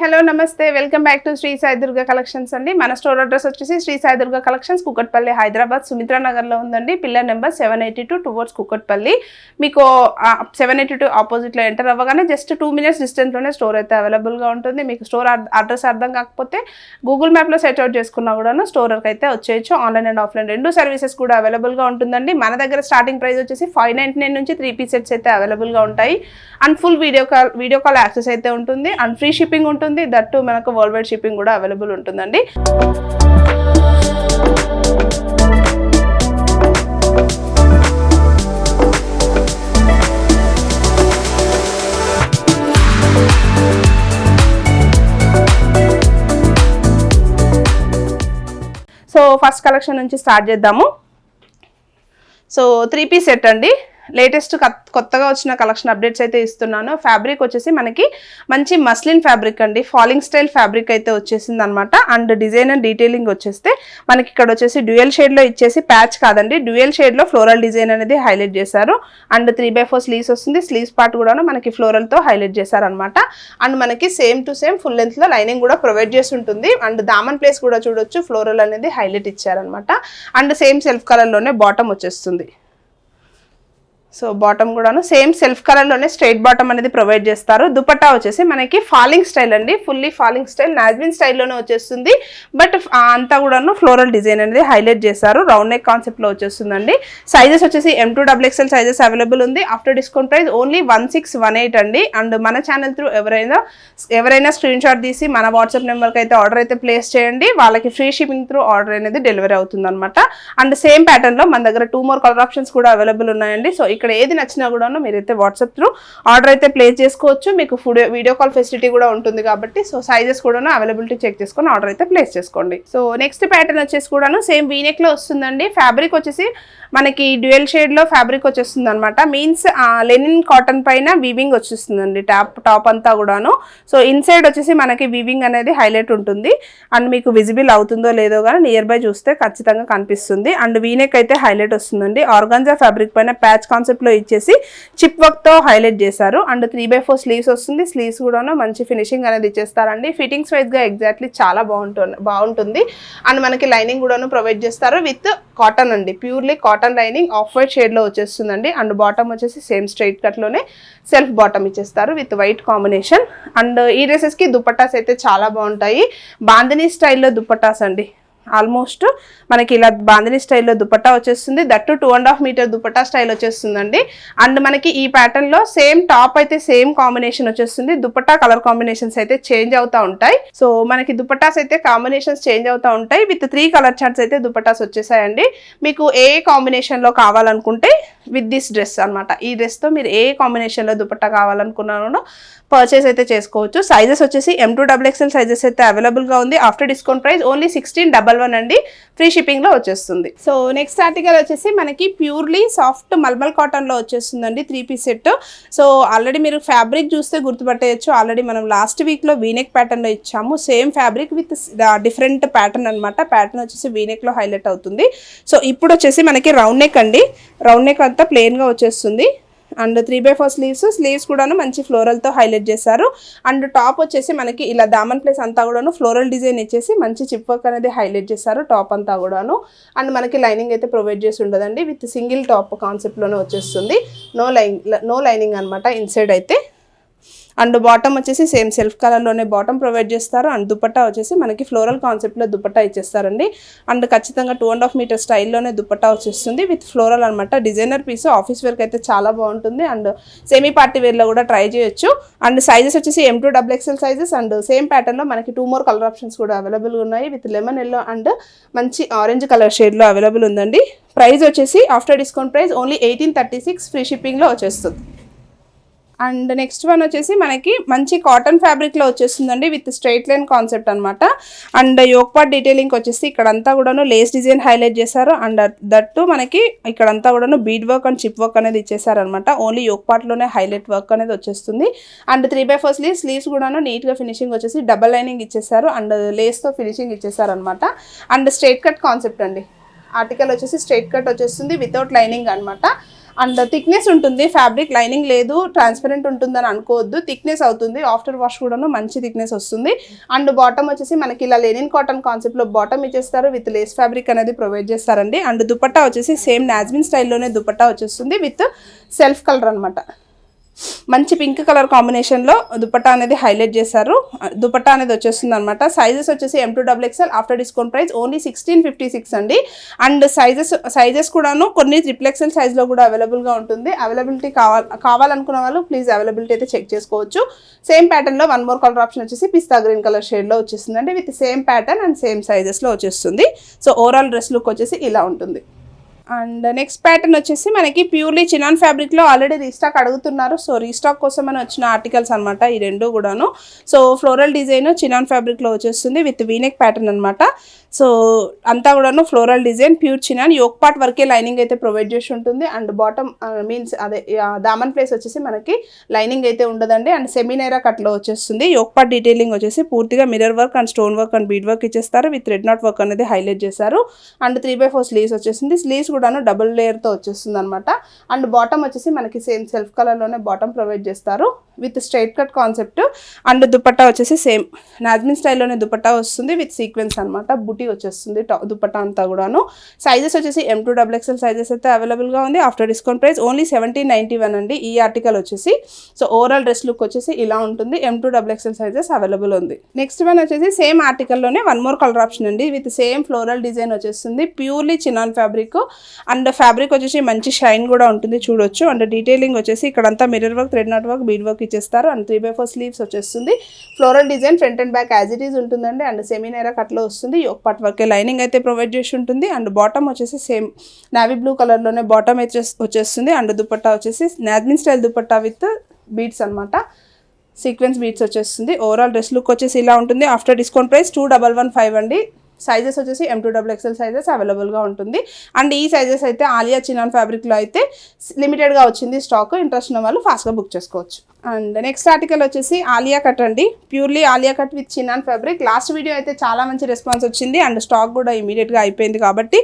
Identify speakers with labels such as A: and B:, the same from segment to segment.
A: Hello నమస్తే welcome back to Shri Sai Durga collections అండి. మన స్టోర్ అడ్రస్ వచ్చేసి శ్రీ సాయి దుర్గా కలెక్షన్స్ కుకట్పల్లి హైదరాబాద్ సుమిత్రా నగర్లో ఉందండి. Pillar number 782 towards Kukatpally. మీకు 782 ఆపోజిట్లో ఎంటర్ అవ్వగానే జస్ట్ 2 minutes డిస్టెన్స్లోనే స్టోర్ అయితే అవైలబుల్గా ఉంటుంది. మీకు స్టోర్ అడ్రస్ అర్థం కాకపోతే గూగుల్ మ్యాప్లో సెర్చ్ అవుట్ చేసుకున్నా కూడా స్టోర్కి అయితే వచ్చేయచ్చు. ఆన్లైన్ అండ్ ఆఫ్లైన్ రెండు సర్వీసెస్ కూడా అవైలబుల్గా ఉంటుందండి. మన దగ్గర స్టార్టింగ్ ప్రైస్ వచ్చేసి 599 నుంచి 3 సెట్స్ అయితే అవైలబుల్గా ఉంటాయి. And full video call access అయితే ఉంటుంది. అండ్ ఫ్రీ షిప్పింగ్ ఉంటుంది. దట్టు మనకు వరల్డ్ వైడ్ షిప్పింగ్ కూడా అవైలబుల్ ఉంటుందండి. సో ఫస్ట్ కలెక్షన్ నుంచి స్టార్ట్ చేద్దాము. సో 3 piece సెట్ అండి. లేటెస్ట్ కొత్తగా వచ్చిన కలెక్షన్ అప్డేట్స్ అయితే ఇస్తున్నాను. ఫ్యాబ్రిక్ వచ్చేసి మనకి మంచి మస్లిన్ ఫ్యాబ్రిక్ అండి. ఫాలింగ్ స్టైల్ ఫ్యాబ్రిక్ అయితే వచ్చేసింది అనమాట. అండ్ డిజైన్ అండ్ డీటెయిలింగ్ వచ్చేస్తే మనకి ఇక్కడ వచ్చేసి డ్యూయల్ షేడ్లో ఇచ్చేసి ప్యాచ్ కాదండి, డ్యూయల్ షేడ్లో ఫ్లోరల్ డిజైన్ అనేది హైలైట్ చేశారు. అండ్ 3/4 స్లీవ్స్ వస్తుంది. స్లీవ్స్ పార్ట్ కూడా మనకి ఫ్లోరల్తో హైలైట్ చేశారు అనమాట. అండ్ మనకి సేమ్ టు సేమ్ ఫుల్ లెంత్లో లైనింగ్ కూడా ప్రొవైడ్ చేసి ఉంటుంది. అండ్ దామన్ ప్లేస్ కూడా చూడొచ్చు, ఫ్లోరల్ అనేది హైలైట్ ఇచ్చారనమాట. అండ్ సేమ్ సెల్ఫ్ కలర్లోనే బాటమ్ వచ్చేస్తుంది. సో బాటమ్ కూడాను సేమ్ సెల్ఫ్ కలర్లోనే స్ట్రైట్ బాటమ్ అనేది ప్రొవైడ్ చేస్తారు. దుపట్టా వచ్చేసి మనకి ఫాలింగ్ స్టైల్ అండి, ఫుల్లీ ఫాలింగ్ స్టైల్, నాజ్మిన్ స్టైల్లోనే వచ్చేస్తుంది. బట్ అంతా కూడాను ఫ్లోరల్ డిజైన్ అనేది హైలైట్ చేశారు. రౌండ్ నెక్ కాన్సెప్ట్లో వచ్చేస్తుందండి. సైజెస్ వచ్చేసి M2 XXL సైజెస్ అవైలబుల్ ఉంది. ఆఫ్టర్ డిస్కౌంట్ ప్రైస్ ఓన్లీ 1618 అండి. అండ్ మన ఛానల్ త్రూ ఎవరైనా స్క్రీన్ షాట్ తీసి మన వాట్సాప్ నెంబర్కి అయితే ఆర్డర్ అయితే ప్లేస్ చేయండి. వాళ్ళకి ఫ్రీ షిప్పింగ్ త్రూ ఆర్డర్ అనేది డెలివరీ అవుతుంది అనమాట. అండ్ సేమ్ ప్యాటర్న్లో మన దగ్గర 2 more కలర్ ఆప్షన్స్ కూడా అవైలబుల్ ఉన్నాయండి. సో ఇక్కడ ఏది నచ్చినా కూడా మీరైతే వాట్సాప్ త్రూ ఆర్డర్ అయితే ప్లేస్ చేసుకోవచ్చు. మీకు వీడియో కాల్ ఫెసిలిటీ కూడా ఉంటుంది కాబట్టి సో సైజెస్ కూడా అవైలబిలిటీ చెక్ చేసుకొని ఆర్డర్ అయితే ప్లేస్ చేసుకోండి. సో నెక్స్ట్ ప్యాటర్న్ వచ్చేసి కూడాను సేమ్ వీనెక్ లో వస్తుందండి. ఫ్యాబ్రిక్ వచ్చేసి మనకి డ్యూయల్ షేడ్ లో ఫ్యాబ్రిక్ వచ్చేస్తుంది అనమాట. మీన్స్ లెనిన్ కాటన్ పైన వీవింగ్ వచ్చేస్తుందండి టాప్ అంతా కూడాను. సో ఇన్సైడ్ వచ్చేసి మనకి వీవింగ్ అనేది హైలైట్ ఉంటుంది. అండ్ మీకు విజిబుల్ అవుతుందో లేదో కానీ నియర్ బై చూస్తే ఖచ్చితంగా కనిపిస్తుంది. అండ్ వీనెక్ అయితే హైలైట్ వస్తుందండి. ఆర్గాంజా ఫ్యాబ్రిక్ పైన ప్యాచ్ కాన్సెప్ట్ లో ఇచ్చేసి చిప్ వర్క్ తో హైలైట్ చేశారు. అండ్ 3/4 స్లీవ్స్ వస్తుంది. స్లీవ్స్ కూడా మంచి ఫినిషింగ్ అనేది ఇచ్చేస్తారండి. ఫిట్టింగ్స్ వైజ్ గా ఎగ్జాక్ట్లీ చాలా బాగుంటుంది. అండ్ మనకి లైనింగ్ కూడా ప్రొవైడ్ చేస్తారు విత్ కాటన్ అండి, purely cotton lining off white shade లో వచ్చేస్తుందండి. అండ్ బాటమ్ వచ్చేసి సేమ్ స్ట్రైట్ కట్ లోనే సెల్ఫ్ బాటమ్ ఇచ్చేస్తారు విత్ వైట్ కాంబినేషన్. అండ్ ఈ డ్రెస్సెస్ కి దుపట్టాస్ అయితే చాలా బాగుంటాయి. బాందినీ స్టైల్లో దుపట్టాస్ అండి. ఆల్మోస్ట్ మనకి ఇలా బాందినీ స్టైల్లో దుపట్టా వచ్చేస్తుంది. దట్టు 2.5 meter దుపట్టా స్టైల్ వచ్చేస్తుందండి. అండ్ మనకి ఈ ప్యాటర్న్ లో సేమ్ టాప్ అయితే సేమ్ కాంబినేషన్ వచ్చేస్తుంది. దుపట్టా కలర్ కాంబినేషన్స్ అయితే చేంజ్ అవుతా ఉంటాయి. సో మనకి దుపట్టాస్ అయితే కాంబినేషన్స్ చేంజ్ అవుతా ఉంటాయి. విత్ 3 కలర్ చార్ట్స్ అయితే దుపట్టాస్ వచ్చేసాయండి. మీకు ఏ కాంబినేషన్ లో కావాలనుకుంటే విత్ దిస్ డ్రెస్ అనమాట. ఈ డ్రెస్ తో మీరు ఏ కాంబినేషన్ లో దుపట్టా కావాలనుకున్నారో పర్చేస్ అయితే చేసుకోవచ్చు. సైజెస్ వచ్చేసి M2 XXL సైజెస్ అయితే అవైలబుల్ గా ఉంది. ఆఫ్టర్ డిస్కౌంట్ ప్రైస్ ఓన్లీ 1611 అండి. ఫ్రీ షిప్పింగ్ లో వచ్చేస్తుంది. సో నెక్స్ట్ ఆర్టికల్ వచ్చేసి మనకి ప్యూర్లీ సాఫ్ట్ మల్మల్ కాటన్ లో వచ్చేస్తుందండి. 3 piece సెట్. సో ఆల్రెడీ మీరు ఫ్యాబ్రిక్ చూస్తే గుర్తుపట్టేయచ్చు. ఆల్రెడీ మనం లాస్ట్ వీక్ లో వీనెక్ ప్యాటర్న్ లో ఇచ్చాము. Same fabric with different pattern అనమాట. ప్యాటర్న్ వచ్చేసి వీనెక్ లో హైలైట్ అవుతుంది. సో ఇప్పుడు వచ్చేసి మనకి రౌండ్ నెక్ అండి. రౌండ్ నెక్ అంతా ప్లెయిన్ గా వచ్చేస్తుంది. అండ్ 3/4 స్లీవ్స్ కూడాను మంచి ఫ్లోరల్తో హైలైట్ చేశారు. అండ్ టాప్ వచ్చేసి మనకి ఇలా దామన్ ప్లేస్ అంతా కూడాను ఫ్లోరల్ డిజైన్ ఇచ్చేసి మంచి చిప్ వర్క్ అనేది హైలైట్ చేశారు టాప్ అంతా కూడాను. అండ్ మనకి లైనింగ్ అయితే ప్రొవైడ్ చేసి ఉండదండి. విత్ సింగిల్ టాప్ కాన్సెప్ట్లోనే వచ్చేస్తుంది. నో లైనింగ్ అనమాట ఇన్సైడ్ అయితే. అండ్ బాటమ్ వచ్చేసి సేమ్ సెల్ఫ్ కలర్లోనే బాటమ్ ప్రొవైడ్ చేస్తారు. అండ్ దుపట్టా వచ్చేసి మనకి ఫ్లోరల్ కాన్సెప్ట్లో దుపట్టా ఇచ్చేస్తారండి. అండ్ ఖచ్చితంగా 2.5 meter స్టైల్లోనే దుపట్టా వచ్చేస్తుంది విత్ ఫ్లోరల్ అనమాట. డిజైనర్ పీస్ ఆఫీస్ వేర్కి అయితే చాలా బాగుంటుంది. అండ్ సెమీ పార్టీ వేర్లో కూడా ట్రై చేయొచ్చు. అండ్ సైజెస్ వచ్చేసి M2 XXL sizes. And same ప్యాటర్న్లో మనకి 2 more కలర్ ఆప్షన్స్ కూడా అవైలబుల్ ఉన్నాయి. విత్ లెమన్ ఎల్లో అండ్ మంచి ఆరెంజ్ కలర్ షేడ్లో అవైలబుల్ ఉందండి. ప్రైస్ వచ్చేసి after discount price only 1836 free షిప్పింగ్లో వచ్చేస్తుంది. అండ్ నెక్స్ట్ వన్ వచ్చేసి మనకి మంచి కాటన్ ఫ్యాబ్రిక్లో వచ్చేస్తుందండి విత్ స్ట్రైట్ లైన్ కాన్సెప్ట్ అనమాట. అండ్ యోక్ పార్ట్ డీటెయిలింగ్ వచ్చేసి ఇక్కడంతా కూడాను లేస్ డిజైన్ హైలైట్ చేశారు. అండ్ దట్టు మనకి ఇక్కడంతా కూడాను bead work and chip work అనేది ఇచ్చేసారనమాట. ఓన్లీ యోక్ పార్ట్లోనే హైలైట్ వర్క్ అనేది వచ్చేస్తుంది. అండ్ 3/4 స్లీవ్స్ కూడాను నీట్గా ఫినిషింగ్ వచ్చేసి డబల్ లైనింగ్ ఇచ్చేసారు. అండ్ లేస్తో ఫినిషింగ్ ఇచ్చేసారనమాట. అండ్ స్ట్రైట్ కట్ కాన్సెప్ట్ అండి. ఆర్టికల్ వచ్చేసి స్ట్రైట్ కట్ వచ్చేస్తుంది వితౌట్ లైనింగ్ అనమాట. అండ్ థిక్నెస్ ఉంటుంది, ఫ్యాబ్రిక్ లైనింగ్ లేదు, ట్రాన్స్పరెంట్ ఉంటుందని అనుకోవద్దు, థిక్నెస్ అవుతుంది, ఆఫ్టర్ వాష్ కూడాను మంచి థిక్నెస్ వస్తుంది. అండ్ బాటమ్ వచ్చేసి మనకి ఇలా లెనిన్ కాటన్ కాన్సెప్ట్లో బాటమ్ ఇచ్చేస్తారు, విత్ లేస్ ఫ్యాబ్రిక్ అనేది ప్రొవైడ్ చేస్తారండి. అండ్ దుపట్టా వచ్చేసి సేమ్ నాజ్మిన్ స్టైల్లోనే దుపట్టా వచ్చేస్తుంది విత్ సెల్ఫ్ కలర్ అనమాట. మంచి పింక్ కలర్ కాంబినేషన్లో దుపట్టా అనేది హైలైట్ చేశారు. దుపట్టా అనేది వచ్చేస్తుంది అనమాట. సైజెస్ వచ్చేసి M2XXL, after discount price only 1656 అండి. అండ్ సైజెస్ కూడాను కొన్ని XXL సైజ్లో కూడా అవైలబుల్గా ఉంటుంది. అవైలబిలిటీ కావాలనుకున్న వాళ్ళు ప్లీజ్ అవైలబిలిటీ అయితే చెక్ చేసుకోవచ్చు. సేమ్ ప్యాటర్న్లో వన్ మోర్ కలర్ ఆప్షన్ వచ్చేసి పిస్తా గ్రీన్ కలర్ షేడ్లో వచ్చేస్తుంది అండి, with same pattern and same సైజెస్లో వచ్చేస్తుంది. సో ఓవరాల్ డ్రెస్ లుక్ వచ్చేసి ఇలా ఉంటుంది. అండ్ నెక్స్ట్ ప్యాటర్న్ వచ్చేసి మనకి ప్యూర్లీ చినాన్ ఫ్యాబ్రిక్లో ఆల్రెడీ రీస్టాక్ అడుగుతున్నారు. సో రీస్టాక్ కోసం అని వచ్చిన ఆర్టికల్స్ అనమాట ఈ రెండు కూడాను. సో ఫ్లోరల్ డిజైన్ చినాన్ ఫ్యాబ్రిక్లో వచ్చేస్తుంది విత్ వీనెక్ ప్యాటర్న్ అనమాట. సో అంతా కూడాను floral design, pure chinon, yoke part వరకే లైనింగ్ అయితే ప్రొవైడ్ చేసి ఉంటుంది. అండ్ బాటమ్ మీన్స్ అదే దామన్ ప్లేస్ వచ్చేసి మనకి లైనింగ్ అయితే ఉండదండి. అండ్ సెమీనైరా కట్లో వచ్చేస్తుంది. యోక్ పార్ట్ డీటెయిలింగ్ వచ్చేసి పూర్తిగా mirror work and stone work and bead work ఇచ్చేస్తారు, విత్ రెడ్ నాట్ వర్క్ అనేది హైలైట్ చేశారు. అండ్ 3/4 స్లీవ్స్ వచ్చేసింది. స్లీవ్స్ కూడాను డబుల్ లేయర్తో వచ్చేస్తుంది అనమాట. అండ్ బాటమ్ వచ్చేసి మనకి సేమ్ సెల్ఫ్ కలర్లోనే బాటమ్ ప్రొవైడ్ చేస్తారు with straight cut concept. And dupatta వచ్చేసి సేమ్ నాజ్మిన్ స్టైల్లోనే దుపట్టా వస్తుంది విత్ సీక్వెన్స్ అనమాట. బుటీ వచ్చేస్తుంది దుపట్టా అంతా కూడాను. సైజెస్ వచ్చేసి M2XXL సైజెస్ అయితే అవైలబుల్గా ఉంది. ఆఫ్టర్ డిస్కౌంట్ ప్రైస్ ఓన్లీ 1791 అండి ఈ ఆర్టికల్ వచ్చేసి. సో ఓవరాల్ డ్రెస్ లుక్ వచ్చేసి ఇలా ఉంటుంది. M2XXL సైజెస్ అవైలబుల్ ఉంది. నెక్స్ట్ వన్ వచ్చేసి సేమ్ ఆర్టికల్లోనే వన్ మోర్ కలర్ ఆప్షన్ అండి, విత్ సేమ్ ఫ్లోరల్ డిజైన్ వచ్చేస్తుంది. Purely chinon fabric and fabric వచ్చేసి మంచి షైన్ కూడా ఉంటుంది చూడొచ్చు. అండ్ డీటెయిలింగ్ వచ్చేసి ఇక్కడంతా mirror work, thread knot work, bead work ఇచ్చేస్తారు. అండ్ 3/4 స్లీవ్స్ వచ్చేస్తుంది. Floral design front and back as it is ఉంటుందండి. అండ్ సెమీనైరా కట్లో వస్తుంది. యోక్ పార్ట్ వర్కే లైనింగ్ అయితే ప్రొవైడ్ చేసి ఉంటుంది. అండ్ బాటమ్ వచ్చేసి సేమ్ నావీ బ్లూ కలర్లోనే బాటమ్ వచ్చేస్తుంది. అండ్ దుపట్టా వచ్చేసి నాజ్మిన్ స్టైల్ దుపట్టా విత్ బీడ్స్ అనమాట, సీక్వెన్స్ బీడ్స్ వచ్చేస్తుంది. ఓవరాల్ డ్రెస్ లుక్ వచ్చేసి ఇలా ఉంటుంది. ఆఫ్టర్ డిస్కౌంట్ ప్రైస్ 2115 అండి. సైజెస్ వచ్చేసి M2XXL సైజెస్ అవైలబుల్గా ఉంటుంది. అండ్ ఈ సైజెస్ అయితే ఆలియా చినాన్ ఫ్యాబ్రిక్లో అయితే లిమిటెడ్గా వచ్చింది స్టాక్. ఇంట్రెస్ట్ ఉన్న వాళ్ళు ఫాస్ట్గా బుక్ చేసుకోవచ్చు. అండ్ నెక్స్ట్ ఆర్టికల్ వచ్చేసి ఆలియా కట్ అండి, purely Alia cut with chinon fabric. Last video అయితే చాలా మంచి రెస్పాన్స్ వచ్చింది అండ్ స్టాక్ కూడా ఇమీడియట్గా అయిపోయింది. కాబట్టి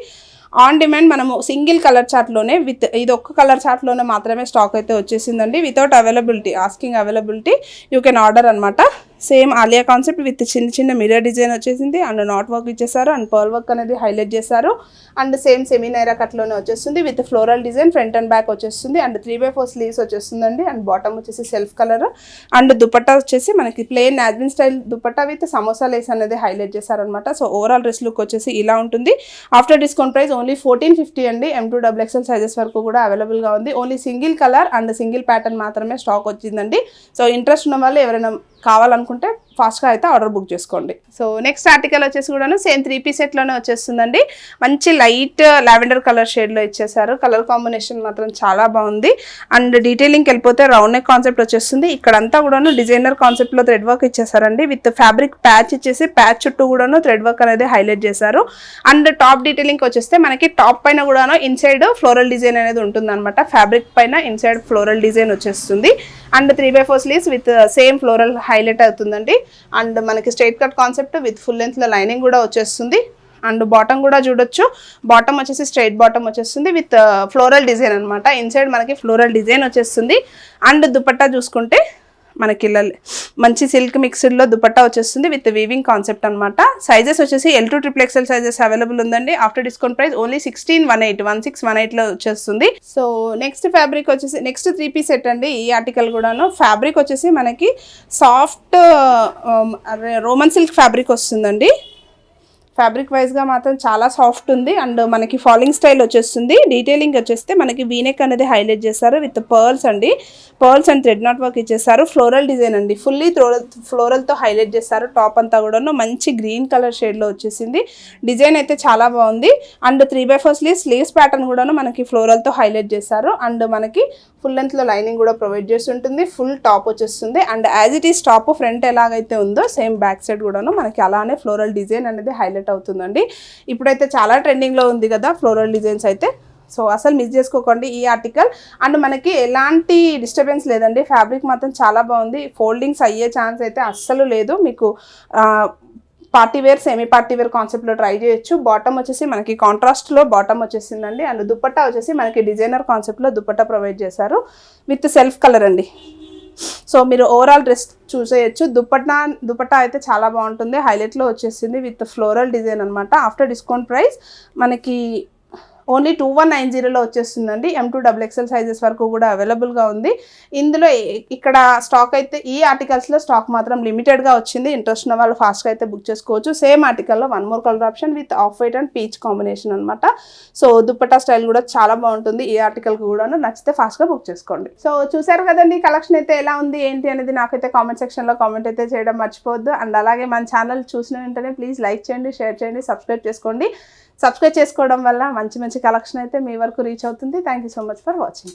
A: ఆన్ డిమాండ్ మనము సింగిల్ కలర్ చార్ట్లోనే విత్ ఇది ఒక్క కలర్ చార్ట్లోనే మాత్రమే స్టాక్ అయితే వచ్చేసిందండి. Without availability, asking availability you can order అనమాట. సేమ్ ఆలియా కాన్సెప్ట్ విత్ చిన్న చిన్న మిర్రర్ డిజైన్ వచ్చేసింది. అండ్ నాట్ వర్క్ ఇచ్చేసారు అండ్ పర్ల్ వర్క్ అనేది హైలైట్ చేశారు. అండ్ సేమ్ సెమీనైరా కట్లోనే వచ్చేస్తుంది with floral design front and back వచ్చేస్తుంది. అండ్ 3/4 స్లీవ్స్ వచ్చేస్తుందండి. అండ్ బాటమ్ వచ్చేసి సెల్ఫ్ కలర్. అండ్ దుపట్టా వచ్చేసి మనకి ప్లెయిన్ నాజ్మిన్ style dupatta with samosa lace అనేది హైలైట్ చేశారనమాట. సో ఓవరాల్ డ్రెస్ లుక్ వచ్చేసి ఇలా ఉంటుంది. ఆఫ్టర్ డిస్కౌంట్ ప్రైస్ ఓన్లీ 1450 అండి. M2XXL సైజెస్ వరకు కూడా అవైలబుల్గా ఉంది. Only single colour and single pattern మాత్రమే స్టాక్ వచ్చిందండి. సో ఇంట్రెస్ట్ ఉన్న వాళ్ళు ఎవరైనా కావాలనుకుంటే ఫాస్ట్గా అయితే ఆర్డర్ బుక్ చేసుకోండి. సో నెక్స్ట్ ఆర్టికల్ వచ్చేసి కూడాను సేమ్ 3 సెట్లోనే వచ్చేస్తుందండి. మంచి లైట్ లావెండర్ కలర్ షేడ్లో ఇచ్చేసారు. కలర్ కాంబినేషన్ మాత్రం చాలా బాగుంది. అండ్ డీటెయిలింగ్కి వెళ్ళిపోతే రౌండ్ నెక్ కాన్సెప్ట్ వచ్చేస్తుంది. ఇక్కడంతా కూడాను డిజైనర్ కాన్సెప్ట్లో థ్రెడ్ వర్క్ ఇచ్చేసారండి. విత్ ఫ్యాబ్రిక్ ప్యాచ్ ఇచ్చేసి ప్యాచ్ చుట్టూ కూడాను థ్రెడ్ వర్క్ అనేది హైలైట్ చేశారు. అండ్ టాప్ డీటెయిలింగ్కి వచ్చేస్తే మనకి టాప్ పైన కూడాను ఇన్సైడ్ ఫ్లోరల్ డిజైన్ అనేది ఉంటుంది అనమాట. ఫ్యాబ్రిక్ పైన ఇన్సైడ్ ఫ్లోరల్ డిజైన్ వచ్చేస్తుంది. And 3/4 sleeves with same floral highlight అవుతుందండి. అండ్ మనకి straight cut concept with full లెంత్లో లైనింగ్ కూడా వచ్చేస్తుంది. అండ్ బాటమ్ కూడా చూడొచ్చు. బాటమ్ వచ్చేసి స్ట్రైట్ బాటమ్ వచ్చేస్తుంది విత్ ఫ్లోరల్ డిజైన్ అనమాట. ఇన్సైడ్ మనకి ఫ్లోరల్ డిజైన్ వచ్చేస్తుంది. అండ్ దుపట్టా చూసుకుంటే మనకి ఇలా మంచి సిల్క్ మిక్స్డ్లో దుపట్టా వచ్చేస్తుంది విత్ వీవింగ్ కాన్సెప్ట్ అనమాట. సైజెస్ వచ్చేసి L2XXL సైజెస్ అవైలబుల్ ఉందండి. ఆఫ్టర్ డిస్కౌంట్ ప్రైస్ ఓన్లీ 1618 వచ్చేస్తుంది. సో నెక్స్ట్ ఫ్యాబ్రిక్ వచ్చేసి నెక్స్ట్ 3 సెట్ అండి ఈ ఆర్టికల్ కూడాను. ఫ్యాబ్రిక్ వచ్చేసి మనకి సాఫ్ట్ రోమన్ సిల్క్ ఫ్యాబ్రిక్ వస్తుందండి. ఫ్యాబ్రిక్ వైజ్గా మాత్రం చాలా సాఫ్ట్ ఉంది. అండ్ మనకి ఫాలింగ్ స్టైల్ వచ్చేస్తుంది. డీటెయిలింగ్ వచ్చేస్తే మనకి వీనెక్ అనేది హైలైట్ చేస్తారు విత్ పర్ల్స్ అండి. Pearls and thread knot work ఇచ్చేస్తారు. ఫ్లోరల్ డిజైన్ అండి, ఫుల్లీ ఫ్లోరల్తో హైలైట్ చేస్తారు. టాప్ అంతా కూడాను మంచి గ్రీన్ కలర్ షేడ్లో వచ్చేసింది. డిజైన్ అయితే చాలా బాగుంది. అండ్ 3/4 స్లీవ్స్ ప్యాటర్న్ కూడాను మనకి ఫ్లోరల్తో హైలైట్ చేస్తారు. అండ్ మనకి ఫుల్ లెంత్లో లైనింగ్ కూడా ప్రొవైడ్ చేసి ఉంటుంది. ఫుల్ టాప్ వచ్చేస్తుంది. And as it is top front ఎలాగైతే ఉందో సేమ్ బ్యాక్ సైడ్ కూడాను మనకి అలానే ఫ్లోరల్ డిజైన్ అనేది హైలైట్ అవుతుందండి. ఇప్పుడైతే చాలా ట్రెండింగ్లో ఉంది కదా ఫ్లోరల్ డిజైన్స్ అయితే. సో అసలు మిస్ చేసుకోకండి ఈ ఆర్టికల్. అండ్ మనకి ఎలాంటి డిస్టర్బెన్స్ లేదండి. ఫ్యాబ్రిక్ మాత్రం చాలా బాగుంది. ఫోల్డింగ్స్ అయ్యే ఛాన్స్ అయితే అస్సలు లేదు. మీకు party wear semi party wear కాన్సెప్ట్లో ట్రై చేయొచ్చు. బాటమ్ వచ్చేసి మనకి కాంట్రాస్ట్లో బాటమ్ వచ్చేసిందండి. అండ్ దుపట్టా వచ్చేసి మనకి డిజైనర్ కాన్సెప్ట్లో దుపట్టా ప్రొవైడ్ చేశారు విత్ సెల్ఫ్ కలర్ అండి. సో మీరు ఓవరాల్ డ్రెస్ చూసేయచ్చు. దుపట్టా అయితే చాలా బాగుంటుంది, హైలైట్లో వచ్చేసింది విత్ ఫ్లోరల్ డిజైన్ అనమాట. ఆఫ్టర్ డిస్కౌంట్ ప్రైస్ మనకి ఓన్లీ 2190లో వచ్చేస్తుందండి. M2XXL సైజెస్ వరకు కూడా అవైలబుల్గా ఉంది. ఇందులో ఇక్కడ స్టాక్ అయితే ఈ ఆర్టికల్స్లో స్టాక్ మాత్రం లిమిటెడ్గా వచ్చింది. ఇంట్రెస్ట్ ఉన్న వాళ్ళు ఫాస్ట్గా అయితే బుక్ చేసుకోవచ్చు. సేమ్ ఆర్టికల్లో 1 more colour option with off white and peach combination అనమాట. సో దుపట్టా స్టైల్ కూడా చాలా బాగుంటుంది. ఈ ఆర్టికల్కి కూడా నచ్చితే ఫాస్ట్గా బుక్ చేసుకోండి. సో చూసారు కదండి కలెక్షన్ అయితే ఎలా ఉంది ఏంటి అనేది నాకైతే కామెంట్ సెక్షన్లో కామెంట్ అయితే చేయడం మర్చిపోవద్దు. అండ్ అలాగే మన ఛానల్ చూసిన వెంటనే ప్లీజ్ లైక్ చేయండి, షేర్ చేయండి, సబ్స్క్రైబ్ చేసుకోండి. సబ్స్క్రైబ్ చేసుకోవడం వల్ల మంచి మంచి కలెక్షన్ అయితే మీ వరకు రీచ్ అవుతుంది. Thank you so much for watching.